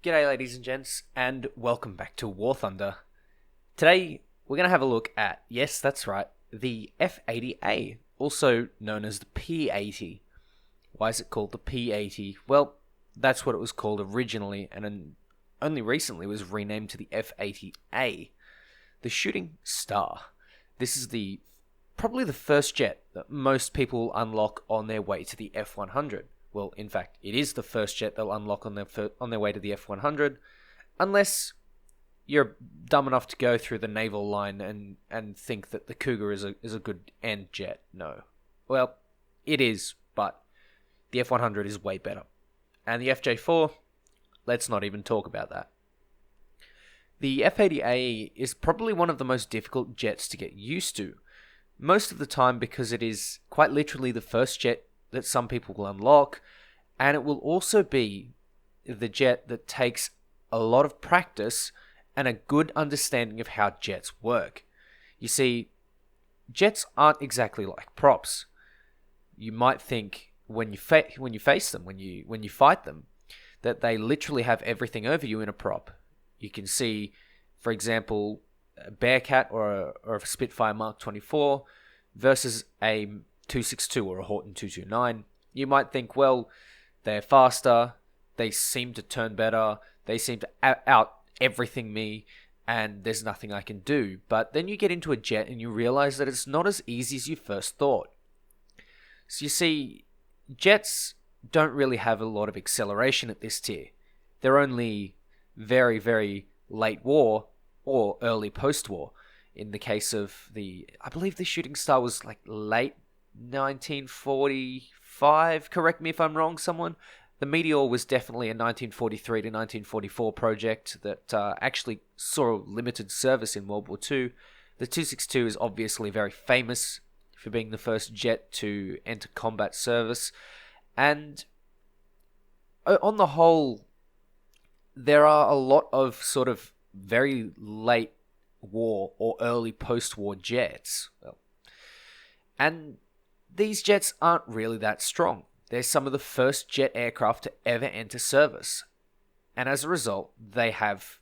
G'day ladies and gents, and welcome back to War Thunder. Today, we're going to have a look at, yes, that's right, the F-80A, also known as the P-80. Why is it called the P-80? Well, that's what it was called originally, and then only recently was renamed to the F-80A. The Shooting Star. This is probably the first jet that most people unlock on their way to the F-100. Well, in fact, it is the first jet they'll unlock on their way to the F-100, unless you're dumb enough to go through the naval line and think that the Cougar is a good end jet. No. Well, it is, but the F-100 is way better. And the FJ4, let's not even talk about that. The F-80A is probably one of the most difficult jets to get used to, most of the time because it is quite literally the first jet that some people will unlock, and it will also be the jet that takes a lot of practice and a good understanding of how jets work. You see, jets aren't exactly like props. You might think when you face them, when you fight them, that they literally have everything over you in a prop. You can see, for example, a Bearcat or a Spitfire Mark 24 versus a 262 or a Horton 229. You might think, well, they're faster, they seem to turn better, they seem to out everything me, and there's nothing I can do. But then you get into a jet and you realize that it's not as easy as you first thought. So you see, jets don't really have a lot of acceleration at this tier. They're only very, very late war or early post-war. In the case of I believe the Shooting Star was like late 1945, correct me if I'm wrong, someone. The Meteor was definitely a 1943 to 1944 project that actually saw limited service in World War II. The 262 is obviously very famous for being the first jet to enter combat service. And on the whole, there are a lot of sort of very late war or early post-war jets. And these jets aren't really that strong. They're some of the first jet aircraft to ever enter service. And as a result, they have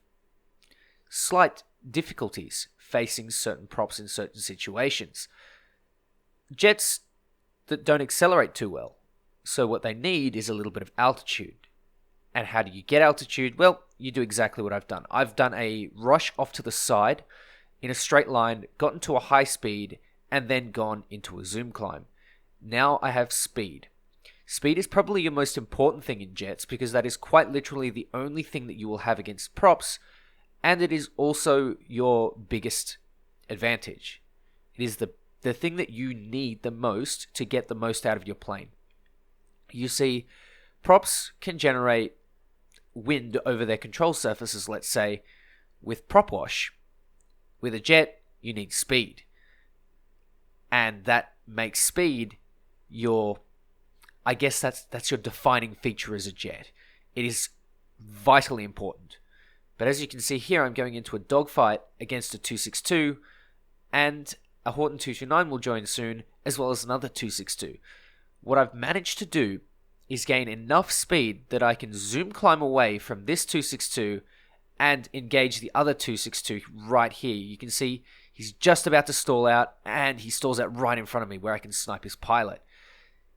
slight difficulties facing certain props in certain situations. Jets that don't accelerate too well. So what they need is a little bit of altitude. And how do you get altitude? Well, you do exactly what I've done. I've done a rush off to the side in a straight line, gotten to a high speed, and then gone into a zoom climb. Now I have speed. Speed is probably your most important thing in jets because that is quite literally the only thing that you will have against props, and it is also your biggest advantage. It is the thing that you need the most to get the most out of your plane. You see, props can generate wind over their control surfaces, let's say, with prop wash. With a jet, you need speed. And that makes speed I guess that's your defining feature as a jet. It is vitally important. But as you can see here, I'm going into a dogfight against a 262, and a Horton 229 will join soon, as well as another 262. What I've managed to do is gain enough speed that I can zoom climb away from this 262 and engage the other 262 right here. You can see he's just about to stall out, and he stalls out right in front of me where I can snipe his pilot.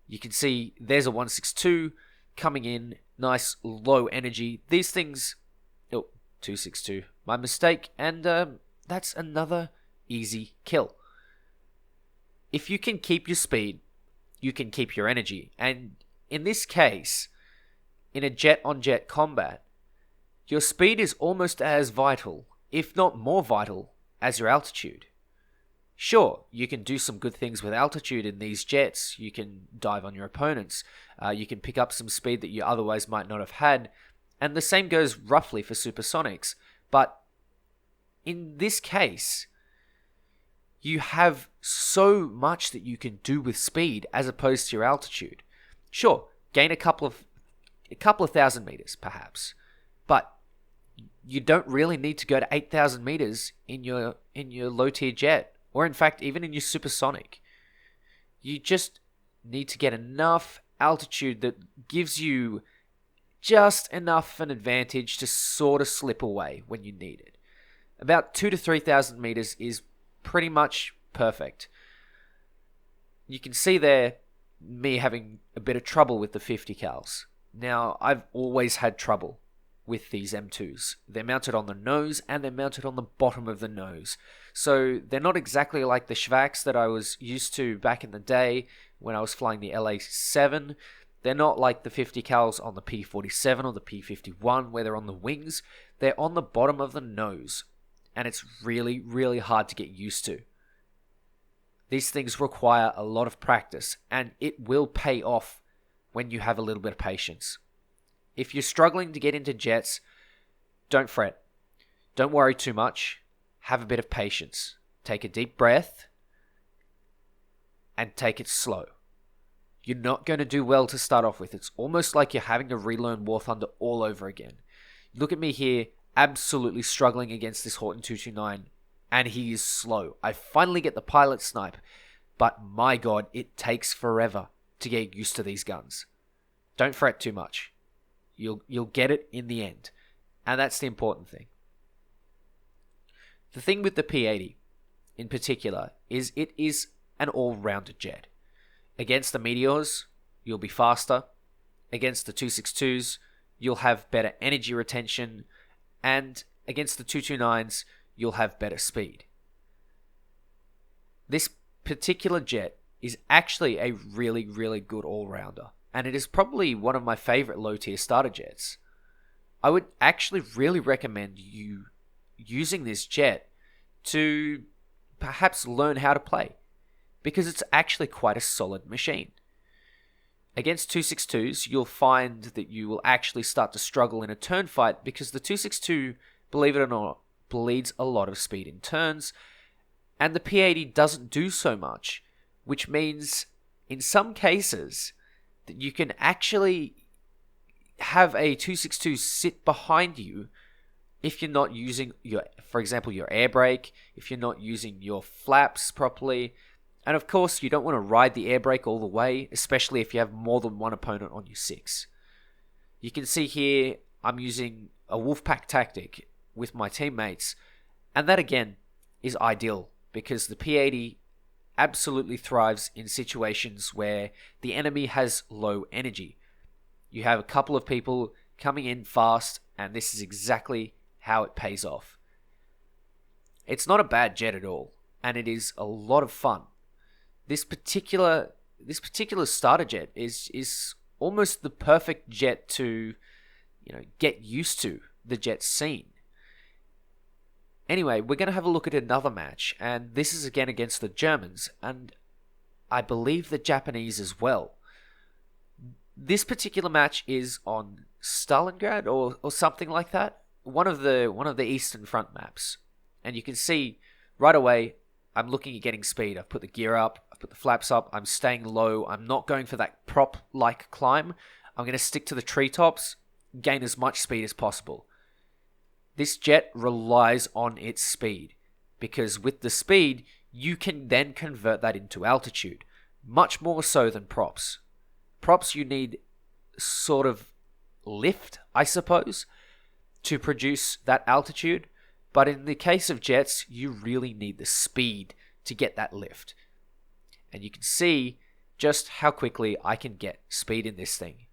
You can see there's a 162 coming in, nice low energy. These things... Oh, 262. My mistake, and that's another easy kill. If you can keep your speed, you can keep your energy. And in this case, in a jet-on-jet combat, your speed is almost as vital, if not more vital, as your altitude. Sure, you can do some good things with altitude in these jets. You can dive on your opponents. You can pick up some speed that you otherwise might not have had. And the same goes roughly for supersonics. But in this case, you have so much that you can do with speed as opposed to your altitude. Sure, gain a couple of thousand meters, perhaps. But you don't really need to go to 8,000 meters in your low-tier jet. Or in fact, even in your supersonic. You just need to get enough altitude that gives you just enough an advantage to sort of slip away when you need it. About 2,000 to 3,000 meters is pretty much perfect. You can see there me having a bit of trouble with the 50 cals. Now, I've always had trouble with these M2s. They're mounted on the nose and they're mounted on the bottom of the nose. So they're not exactly like the Schwacks that I was used to back in the day when I was flying the LA7. They're not like the 50 cals on the P47 or the P51 where they're on the wings. They're on the bottom of the nose. And it's really, really hard to get used to. These things require a lot of practice, and it will pay off when you have a little bit of patience. If you're struggling to get into jets, don't fret. Don't worry too much. Have a bit of patience. Take a deep breath and take it slow. You're not going to do well to start off with. It's almost like you're having to relearn War Thunder all over again. Look at me here, absolutely struggling against this Horton 229. And he is slow. I finally get the pilot snipe, but my god, it takes forever to get used to these guns. Don't fret too much. You'll get it in the end, and that's the important thing. The thing with the P80, in particular, is it is an all-rounded jet. Against the Meteors, you'll be faster. Against the 262s, you'll have better energy retention, and against the 229s, you'll have better speed. This particular jet is actually a really, really good all-rounder, and it is probably one of my favorite low-tier starter jets. I would actually really recommend you using this jet to perhaps learn how to play, because it's actually quite a solid machine. Against 262s, you'll find that you will actually start to struggle in a turn fight because the 262, believe it or not, bleeds a lot of speed in turns, and the P80 doesn't do so much, which means in some cases that you can actually have a 262 sit behind you if you're not using for example, your air brake, if you're not using your flaps properly, and of course you don't want to ride the air brake all the way, especially if you have more than one opponent on your 6. You can see here I'm using a Wolfpack tactic with my teammates, and that again is ideal because the P80 absolutely thrives in situations where the enemy has low energy. You have a couple of people coming in fast, and this is exactly how it pays off. It's not a bad jet at all, and it is a lot of fun. This particular starter jet is almost the perfect jet to, get used to the jet scene. Anyway, we're going to have a look at another match, and this is again against the Germans, and I believe the Japanese as well. This particular match is on Stalingrad or something like that, one of the Eastern Front maps, and you can see right away I'm looking at getting speed. I've put the gear up, I've put the flaps up, I'm staying low, I'm not going for that prop-like climb. I'm going to stick to the treetops, gain as much speed as possible. This jet relies on its speed, because with the speed, you can then convert that into altitude, much more so than props. Props, you need sort of lift, I suppose, to produce that altitude, but in the case of jets, you really need the speed to get that lift. And you can see just how quickly I can get speed in this thing.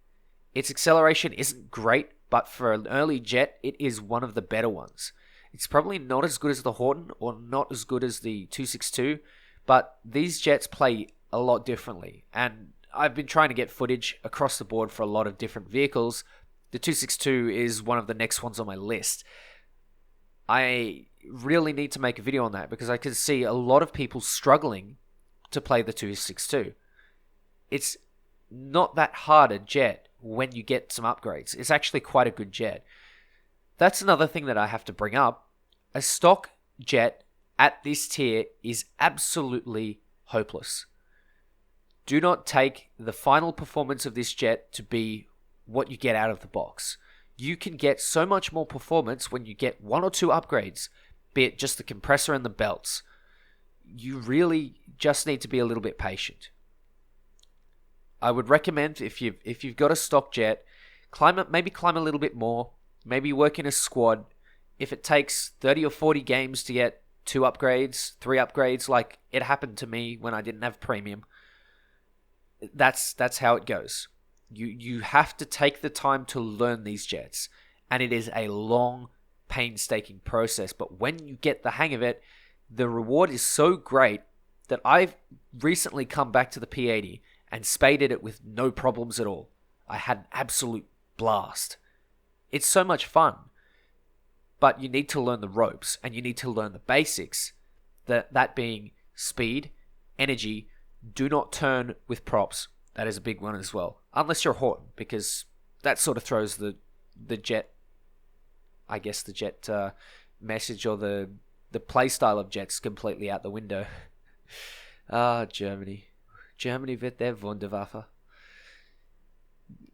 Its acceleration isn't great, but for an early jet, it is one of the better ones. It's probably not as good as the Horton or not as good as the 262, but these jets play a lot differently. And I've been trying to get footage across the board for a lot of different vehicles. The 262 is one of the next ones on my list. I really need to make a video on that because I can see a lot of people struggling to play the 262. It's not that hard a jet when you get some upgrades. It's actually quite a good jet. That's another thing that I have to bring up. A stock jet at this tier is absolutely hopeless. Do not take the final performance of this jet to be what you get out of the box. You can get so much more performance when you get 1 or 2 upgrades, be it just the compressor and the belts. You really just need to be a little bit patient. I would recommend if you've got a stock jet, maybe climb a little bit more, maybe work in a squad. If it takes 30 or 40 games to get 2 upgrades, 3 upgrades, like it happened to me when I didn't have premium, that's how it goes. You have to take the time to learn these jets, and it is a long, painstaking process. But when you get the hang of it, the reward is so great that I've recently come back to the P80 and spaded it with no problems at all. I had an absolute blast. It's so much fun. But you need to learn the ropes, and you need to learn the basics. That being speed, energy, do not turn with props. That is a big one as well. Unless you're Horton, because that sort of throws the jet, I guess the jet message or the playstyle of jets completely out the window. Germany. Germany wird der Wunderwaffe.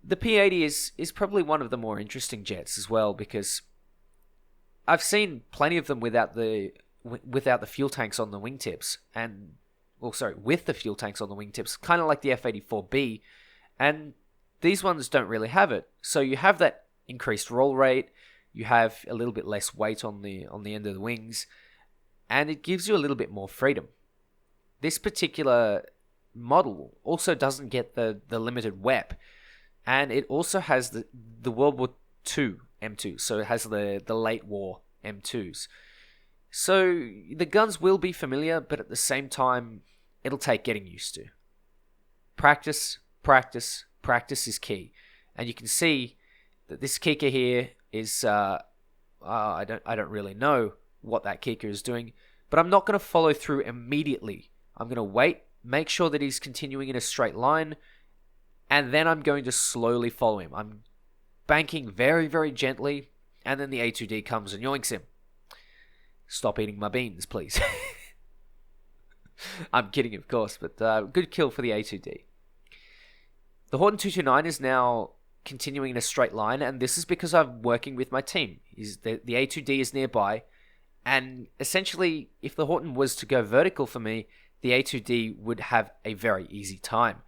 The P80 is probably one of the more interesting jets as well, because I've seen plenty of them without the fuel tanks on the wingtips, with the fuel tanks on the wingtips, kind of like the F-84B, and these ones don't really have it. So you have that increased roll rate, you have a little bit less weight on the end of the wings, and it gives you a little bit more freedom. This particular model also doesn't get the limited WEP, and it also has the World War II M2, so it has the late war M2s. So the guns will be familiar, but at the same time, it'll take getting used to. Practice, practice, practice is key. And you can see that this kicker here is, I don't really know what that kicker is doing, but I'm not going to follow through immediately. I'm going to wait, make sure that he's continuing in a straight line, and then I'm going to slowly follow him. I'm banking very, very gently, and then the A2D comes and yoinks him. Stop eating my beans, please. I'm kidding, of course, but good kill for the A2D. The Horton 229 is now continuing in a straight line, and this is because I'm working with my team. The A2D is nearby, and essentially, if the Horton was to go vertical for me, the A2D would have a very easy time.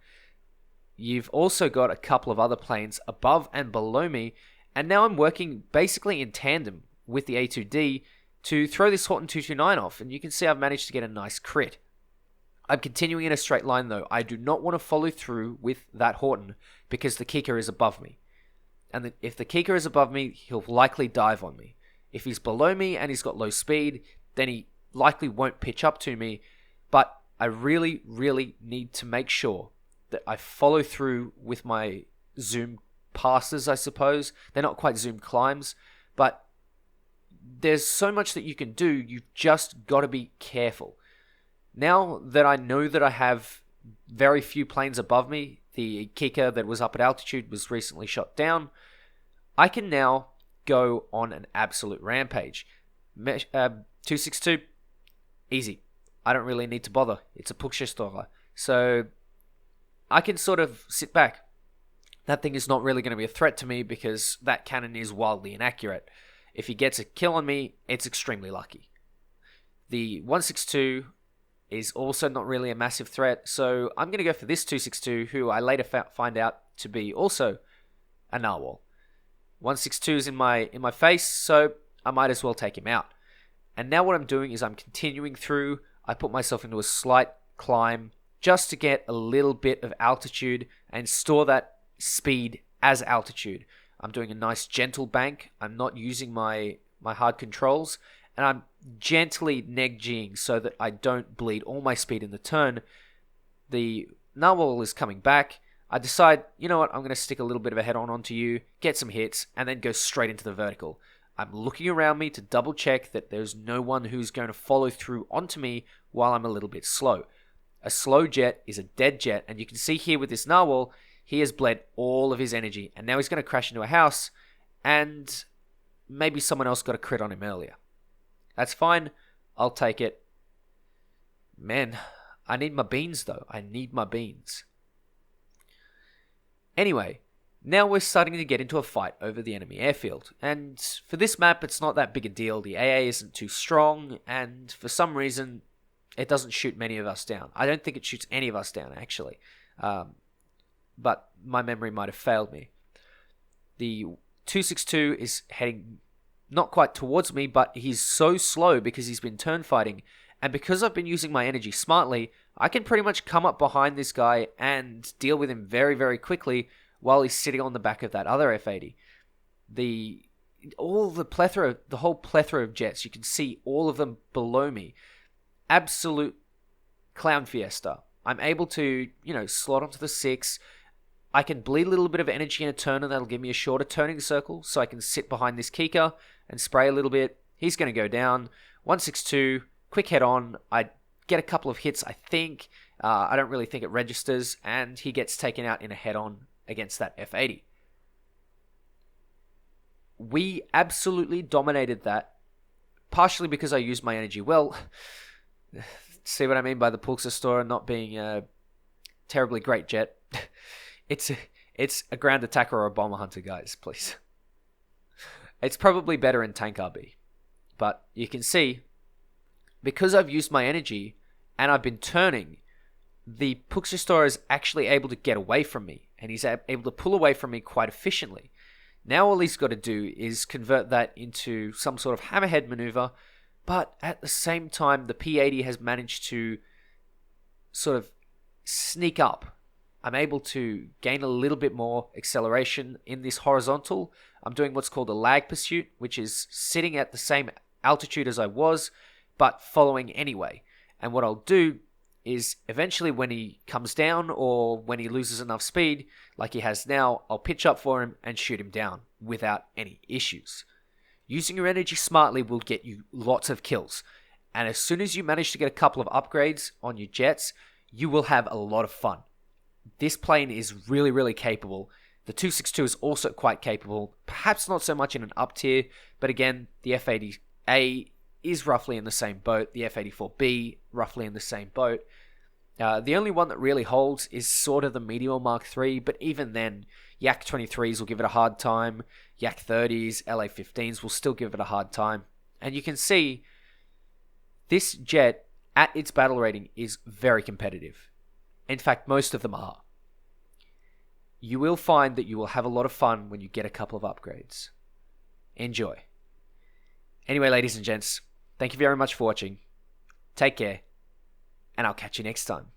You've also got a couple of other planes above and below me, and now I'm working basically in tandem with the A2D to throw this Horton 229 off, and you can see I've managed to get a nice crit. I'm continuing in a straight line though. I do not want to follow through with that Horton because the kicker is above me. And if the kicker is above me, he'll likely dive on me. If he's below me and he's got low speed, then he likely won't pitch up to me. But I really, really need to make sure that I follow through with my zoom passes, I suppose. They're not quite zoom climbs, but there's so much that you can do. You've just got to be careful. Now that I know that I have very few planes above me, the kicker that was up at altitude was recently shot down, I can now go on an absolute rampage. 262, easy. I don't really need to bother. It's a Puckschütze, so I can sort of sit back. That thing is not really going to be a threat to me because that cannon is wildly inaccurate. If he gets a kill on me, it's extremely lucky. The 162 is also not really a massive threat, so I'm going to go for this 262, who I later find out to be also a narwhal. 162 is in my face, so I might as well take him out. And now what I'm doing is I'm continuing through. I put myself into a slight climb just to get a little bit of altitude and store that speed as altitude. I'm doing a nice gentle bank. I'm not using my hard controls, and I'm gently neg-G'ing so that I don't bleed all my speed in the turn. The narwhal is coming back. I decide, you know what, I'm going to stick a little bit of a head-on onto you, get some hits, and then go straight into the vertical. I'm looking around me to double check that there's no one who's going to follow through onto me while I'm a little bit slow. A slow jet is a dead jet, and you can see here with this narwhal, he has bled all of his energy, and now he's going to crash into a house, and maybe someone else got a crit on him earlier. That's fine. I'll take it. Man, I need my beans, though. I need my beans. Anyway, now we're starting to get into a fight over the enemy airfield, and for this map, it's not that big a deal. The AA isn't too strong, and for some reason, it doesn't shoot many of us down. I don't think it shoots any of us down, actually. But my memory might have failed me. The 262 is heading not quite towards me, but he's so slow because he's been turn fighting. And because I've been using my energy smartly, I can pretty much come up behind this guy and deal with him very, very quickly while he's sitting on the back of that other F80. The whole plethora of jets, you can see all of them below me. Absolute clown fiesta. I'm able to, slot onto the 6. I can bleed a little bit of energy in a turn, and that'll give me a shorter turning circle, so I can sit behind this Kika and spray a little bit. He's going to go down. 162, quick head on. I get a couple of hits, I think. I don't really think it registers, and he gets taken out in a head on against that F80. We absolutely dominated that, partially because I used my energy well. See what I mean by the Pulsar not being a terribly great jet? It's a ground attacker or a bomber hunter, guys, please. It's probably better in tank RB. But you can see, because I've used my energy and I've been turning, the Pulsar is actually able to get away from me, and he's able to pull away from me quite efficiently. Now all he's got to do is convert that into some sort of hammerhead maneuver, but at the same time, the P80 has managed to sort of sneak up. I'm able to gain a little bit more acceleration in this horizontal. I'm doing what's called a lag pursuit, which is sitting at the same altitude as I was, but following anyway. And what I'll do is eventually when he comes down or when he loses enough speed, like he has now, I'll pitch up for him and shoot him down without any issues. Using your energy smartly will get you lots of kills. And as soon as you manage to get a couple of upgrades on your jets, you will have a lot of fun. This plane is really, really capable. The 262 is also quite capable, perhaps not so much in an up tier, but again, the F80A is roughly in the same boat, the F84B roughly in the same boat. The only one that really holds is sort of the Meteor Mark III, but even then, Yak 23s will give it a hard time, Yak 30s, LA 15s will still give it a hard time. And you can see, this jet, at its battle rating, is very competitive. In fact, most of them are. You will find that you will have a lot of fun when you get a couple of upgrades. Enjoy. Anyway, ladies and gents, thank you very much for watching. Take care, and I'll catch you next time.